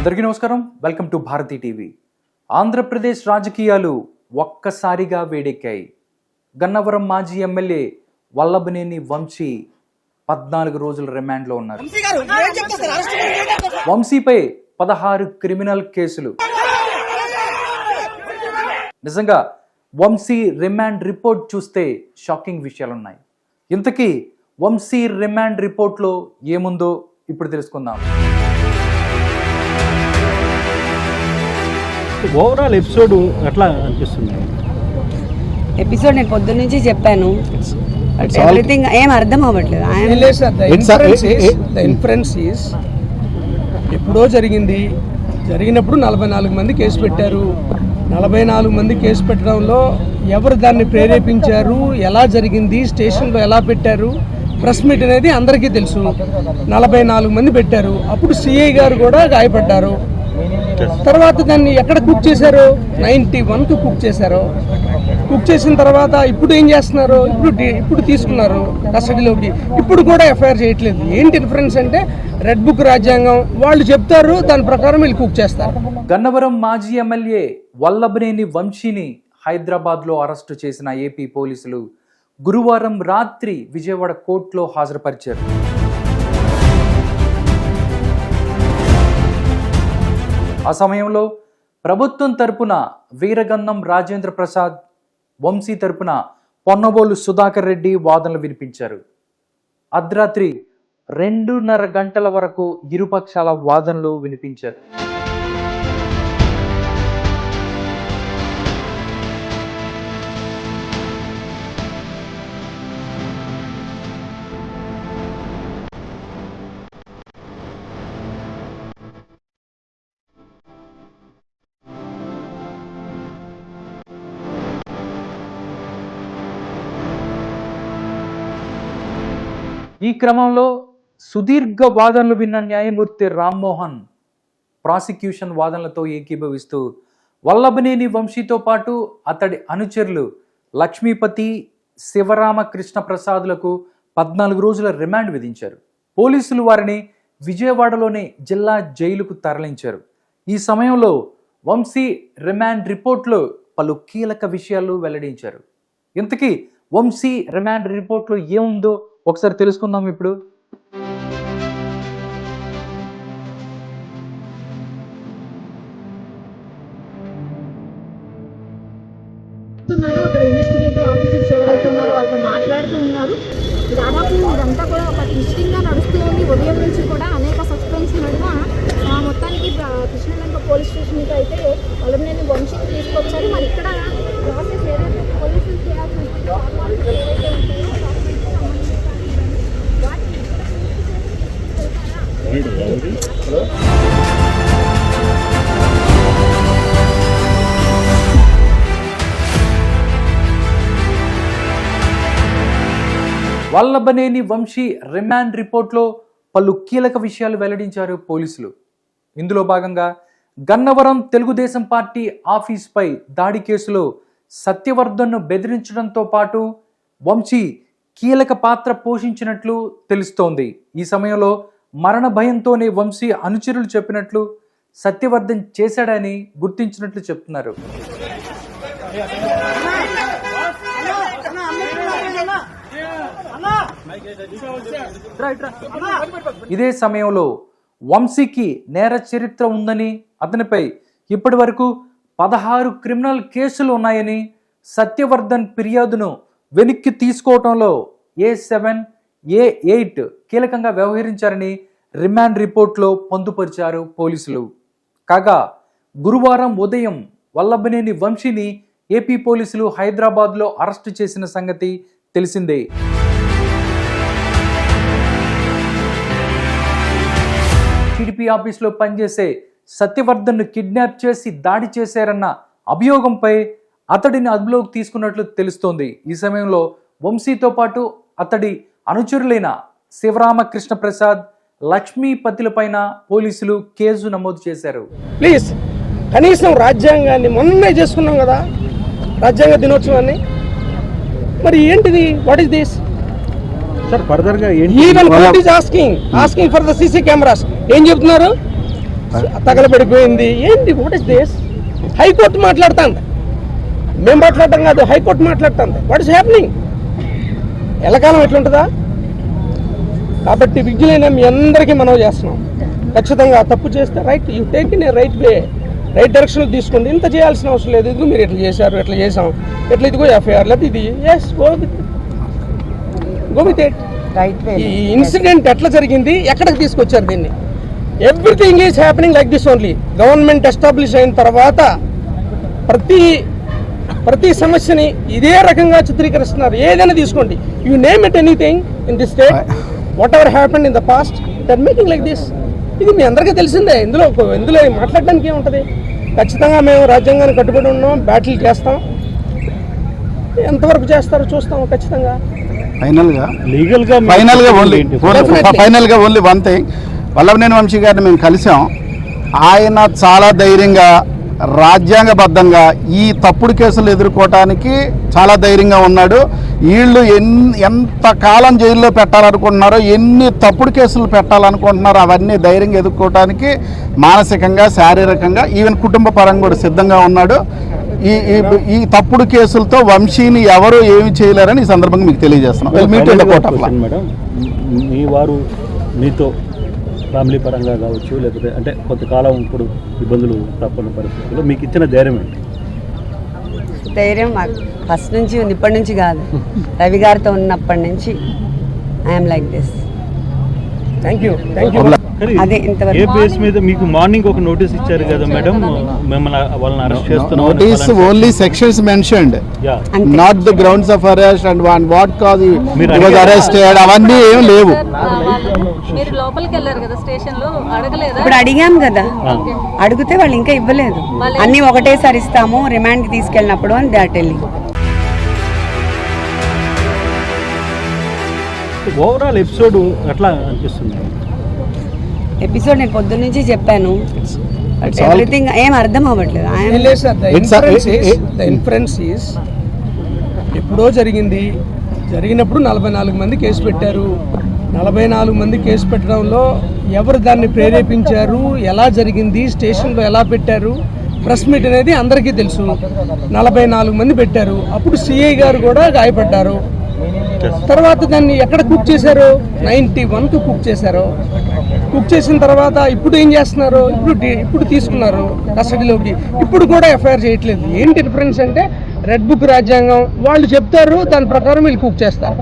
అందరికీ నమస్కారం. Welcome to Bharati TV. Andhra Pradesh రాజకీయాలు ఒక్కసారిగా వేడెక్కాయి. గన్నవరం మాజీ ఎమ్మెల్యే వల్లభనేని వంశీ 14 రోజుల రిమాండ్లో ఉన్నారు. వంశీపై 16 క్రిమినల్ కేసులు. నిజంగా వంశీ రిమాండ్ రిపోర్ట్ చూస్తే షాకింగ్ విషయాలున్నాయి. ఇంతకీ వంశీ రిమాండ్ రిపోర్ట్లో ఏముందో ఇప్పుడు తెలుసుకుందాం. ఓవరాల్ ఎపిసోడ్ ఎట్లా అనిపిస్తుంది? ఎపిసోడ్ నేను పొద్దున్న నుంచి చెప్పాను, ఎవ్రీథింగ్ ఏం అర్థం అవ్వట్లేదు. ఎప్పుడో జరిగినప్పుడు 44 మంది కేసు పెట్టారు. 44 మంది కేసు పెట్టడంలో ఎవరు దాన్ని ప్రేరేపించారు, ఎలా జరిగింది, స్టేషన్లో ఎలా పెట్టారు, ప్రెస్ మీట్ అనేది అందరికీ తెలుసు. 44 మంది పెట్టారు. అప్పుడు సిఐ గారు కూడా గాయపడ్డారు. తర్వాత దాన్ని ఎక్కడ కుక్ చేశారు? 91కు కుక్ చేశారు. కుక్ చేసిన తర్వాత ఇప్పుడు ఏం చేస్తున్నారు? ఇప్పుడు తీసుకున్నారు కస్టడీలోకి. ఇప్పుడు కూడా ఎఫ్ఐఆర్ చేయట్లేదు. ఏంటి డిఫరెన్స్ అంటే రెడ్ బుక్ రాజ్యాంగం వాళ్ళు చెప్తారు, దాని ప్రకారం వీళ్ళు కుక్ చేస్తారు. గన్నవరం మాజీ ఎమ్మెల్యే వల్లభనేని వంశీని హైదరాబాద్లో అరెస్టు చేసిన ఏపీ పోలీసులు గురువారం రాత్రి విజయవాడ కోర్టులో హాజరుపరిచారు. ఆ సమయంలో ప్రభుత్వం తరపున వీరగంధం రాజేంద్ర ప్రసాద్, వంశీ తరపున పొన్నబోలు సుధాకర్ రెడ్డి వాదనలు వినిపించారు. అర్ధరాత్రి 2:30 గంటల వరకు ఇరుపక్షాల వాదనలు వినిపించారు. ఈ క్రమంలో సుదీర్ఘ వాదనలు విన్న న్యాయమూర్తి రామ్మోహన్ ప్రాసిక్యూషన్ వాదనలతో ఏకీభవిస్తూ వల్లభనేని వంశీతో పాటు అతడి అనుచరులు లక్ష్మీపతి, శివరామకృష్ణ ప్రసాద్లకు 14 రోజుల రిమాండ్ విధించారు. పోలీసులు వారిని విజయవాడలోని జిల్లా జైలుకు తరలించారు. ఈ సమయంలో వంశీ రిమాండ్ రిపోర్ట్లో పలు కీలక విషయాలు వెల్లడించారు. ఇంతకీ వంశీ రిమాండ్ రిపోర్ట్లో ఏముందో ఒకసారి తెలుసుకుందాం. ఇప్పుడు వాళ్ళు మాట్లాడుతూ ఉన్నారు. దాదాపు ఇదంతా కూడా ఒక ట్విస్టింగ్గా నడుస్తూ ఉంది. ఉదయం నుంచి కూడా అనేక సస్పెన్స్ నడుమ మొత్తానికి కృష్ణలంక పోలీస్ స్టేషన్కి అయితే వల్లభనేని వంశీని తీసుకొచ్చారు. మరి ఇక్కడ ప్రాసెస్ ఏదైతే పోలీసులు చేయాల్సిన ఏదైతే ఉంటాయో వల్లభనేని వంశీ రిమాండ్ రిపోర్ట్లో పలు కీలక విషయాలు వెల్లడించారు పోలీసులు. ఇందులో భాగంగా గన్నవరం తెలుగుదేశం పార్టీ ఆఫీస్పై దాడి కేసులో సత్యవర్ధన్ను బెదిరించడంతో పాటు వంశీ కీలక పాత్ర పోషించినట్లు తెలుస్తోంది. ఈ సమయంలో మరణ భయంతోనే వంశీ అనుచరులు చెప్పినట్లు సత్యవర్ధన్ చేశాడని గుర్తించినట్లు చెప్తున్నారు. ఇదే సమయంలో వంశీకి నేర చరిత్ర ఉందని, అతనిపై ఇప్పటి వరకు 16 క్రిమినల్ కేసులు ఉన్నాయని, సత్యవర్ధన్ ఫిర్యాదును వెనక్కి తీసుకోవటంలో A7, A8 కీలకంగా వ్యవహరించారని రిమాండ్ రిపోర్ట్లో పొందుపరిచారు పోలీసులు. కాగా గురువారం ఉదయం వల్లభనేని వంశీని ఏపీ పోలీసులు హైదరాబాద్లో అరెస్టు చేసిన సంగతి తెలిసిందే. టీడీపీ ఆఫీసులో పనిచేసే సత్యవర్ధన్ను కిడ్నాప్ చేసి దాడి చేశారన్న అభియోగంపై అతడిని అదుపులోకి తీసుకున్నట్లు తెలుస్తోంది. ఈ సమయంలో వంశీతో పాటు అతడి అనుచరులైన శివరామకృష్ణ ప్రసాద్, లక్ష్మీపతిలపైన పోలీసులు కేసు నమోదు చేశారు. ప్లీజ్ కనీసం రాజ్యాంగాన్ని మొన్నే చేసుకున్నాం కదా, రాజ్యాంగ దినోత్సవాన్ని. మరి ఏంటిది? What is this? Sir further గా even court is asking for the CC cameras. ఏం చెప్తున్నారు? తగలబడిపోయింది. ఏంటి వాట్ ఇస్ దిస్? హైకోర్టు మాట్లాడుతుంది, మేము మాట్లాడటం కాదు, హైకోర్టు మాట్లాడుతుంది. What is happening? ఎల్లకాలం ఎట్లుంటుందా? కాబట్టి విజ్ఞులైన మీ అందరికీ మనం చేస్తున్నాం, ఖచ్చితంగా తప్పు చేస్తే right you take in a right way, right డైరెక్షన్లో తీసుకోండి. ఇంత చేయాల్సిన అవసరం లేదు. ఇదిగో మీరు ఎట్లా చేశారు, ఎట్లా చేసాం, ఎట్లా ఇదిగో ఎఫ్ఐఆర్ లేదు ఇది yes go with it. Right way. ఈ ఇన్సిడెంట్ ఎట్లా జరిగింది, ఎక్కడికి తీసుకొచ్చారు దీన్ని? Everything is happening like this only. Government establish అయిన తర్వాత ప్రతి సమస్యని ఇదే రకంగా చిత్రీకరిస్తున్నారు. ఏదైనా తీసుకోండి, you name it anything in this state, whatever happened in the past, that making like this. ఇది మీ అందరికీ తెలిసిందే. ఇందులో మాట్లాడడానికి ఏముంటుంది? ఖచ్చితంగా మేము రాజ్యాంగాన్ని కట్టుబడి ఉన్నాం, బ్యాటిల్ చేస్తాం. ఎంతవరకు చేస్తారో చూస్తాం ఖచ్చితంగా. ఫైనల్గా only one thing, Vallabhaneni Vamsi గారిని మేము కలిసాం. ఆయన చాలా ధైర్యంగా రాజ్యాంగబద్ధంగా ఈ తప్పుడు కేసులు ఎదుర్కోవటానికి చాలా ధైర్యంగా ఉన్నాడు. వీళ్ళు ఎంత కాలం జైల్లో పెట్టాలనుకుంటున్నారో, ఎన్ని తప్పుడు కేసులు పెట్టాలనుకుంటున్నారో అవన్నీ ధైర్యంగా ఎదుర్కోవటానికి మానసికంగా, శారీరకంగా, ఈవెన్ కుటుంబ పరంగా కూడా సిద్ధంగా ఉన్నాడు. ఈ తప్పుడు కేసులతో వంశీని ఎవరు ఏమి చేయలేరని ఈ సందర్భంగా మీకు తెలియజేస్తున్నాం. మేడం, మీ వారు మీతో ఫ్యామిలీ పరంగా కావచ్చు, లేకపోతే అంటే కొంతకాలం ఇప్పుడు ఇబ్బందులు తప్పని పరిస్థితుల్లో మీకు ఇచ్చిన ధైర్యం ఏంటి? ధైర్యం మాకు ఫస్ట్ నుంచి ఉంది, ఇప్పటి నుంచి కాదు. రవి గారితో ఉన్నప్పటి నుంచి I'm like this. Thank you. అదే ఇంతవరకు ఏ బేస్ మీద మీకు మార్నింగ్ ఒక నోటీస్ ఇచ్చారు కదా మేడం, మిమ్మల్ని వాళ్ళని అరెస్ట్ చేస్తున్నాం? Notice only sections mentioned, not the grounds of arrest and what cause was arrested అవన్నీ ఏం లేవు. మీరు లోపలికి వెళ్ళారు కదా స్టేషన్ లో, అడగలేదా? ఇప్పుడు అడిగాం కదా, అడిగితే వాళ్ళు ఇంకా ఇవ్వలేదు. అన్ని ఒకటేసారి ఇస్తాము రిమాండ్కి తీసుకెళ్ళినప్పుడు అని they are telling. Overall episode ఎట్లా అనిపిస్తుంది? ఎపిసోడ్ నేను పొద్దున్న నుంచి చెప్పాను, ఎవ్రీథింగ్ ఏం అర్థం అవ్వట్లేదు. ఇన్ఫరెన్స్ ఈస్ ఎప్పుడో జరిగినప్పుడు 44 మంది కేసు పెట్టారు. 44 మంది కేసు పెట్టడంలో ఎవరు దాన్ని ప్రేరేపించారు, ఎలా జరిగింది, స్టేషన్లో ఎలా పెట్టారు, ప్రెస్ మీట్ అనేది అందరికీ తెలుసు. 44 మంది పెట్టారు. అప్పుడు సిఐ గారు కూడా గాయపడ్డారు. తర్వాత దాన్ని ఎక్కడ కుక్ చేశారు? 91కు కుక్ చేశారు. కుక్ చేసిన తర్వాత ఇప్పుడు ఏం చేస్తున్నారు? ఇప్పుడు తీసుకున్నారు కస్టడీలోకి. ఇప్పుడు కూడా ఎఫ్ఐఆర్ చేయట్లేదు. ఏంటి డిఫరెన్స్ అంటే రెడ్ బుక్ రాజ్యాంగం వాళ్ళు చెప్తారు, దాని ప్రకారం వీళ్ళు కుక్ చేస్తారు.